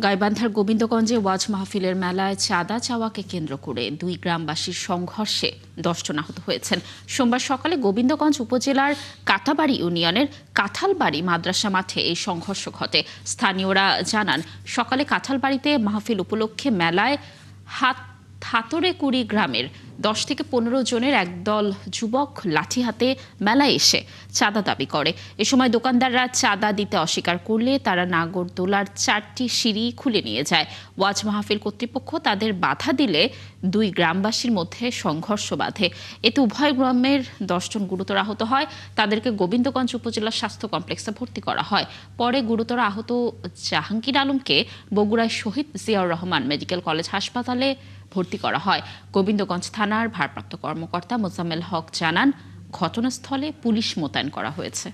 গাইবান্ধার গোবিন্দগঞ্জে ওয়াজ মাহফিলের মেলায় চাঁদা চাওয়াকে কেন্দ্র করে দুই গ্রামবাসীর সংঘর্ষে 10 জন আহত হয়েছেন। সোমবার সকালে গোবিন্দগঞ্জ উপজেলার কাটাবাড়ি ইউনিয়নের কাঁঠালবাড়ি মাদ্রাসা মাঠে এই সংঘর্ষ ঘটে। স্থানীয়রা জানান, সকালে কাঁঠালবাড়িতে মাহফিল উপলক্ষে মেলায় হাতরেকুড়ি গ্রামের 10 থেকে 15 জনের একদল যুবক লাঠি হাতে মেলায় এসে চাঁদা দাবি করে। এ সময় দোকানদাররা চাঁদা দিতে অস্বীকার করলে তারা নাগরদোলার 4টি সিঁড়ি খুলে নিয়ে যায়। ওয়াজ মাহফিল কর্তৃপক্ষ তাদের বাধা দিলে দুই গ্রামবাসীর মধ্যে সংঘর্ষ বাধে। এতে উভয় গ্রামের 10 জন গুরুতর আহত হয়। তাদেরকে গোবিন্দগঞ্জ উপজেলা স্বাস্থ্য কমপ্লেক্সে ভর্তি করা হয়। পরে গুরুতর আহত জাহাঙ্গীর আলমকে বগুড়ায় শহীদ জিয়াউর রহমান মেডিকেল কলেজ হাসপাতালে ভর্তি করা হয়। গোবিন্দগঞ্জ থানার ভারপ্রাপ্ত কর্মকর্তা মোজাম্মেল হক জানান, ঘটনাস্থলে পুলিশ মোতায়েন করা হয়েছে।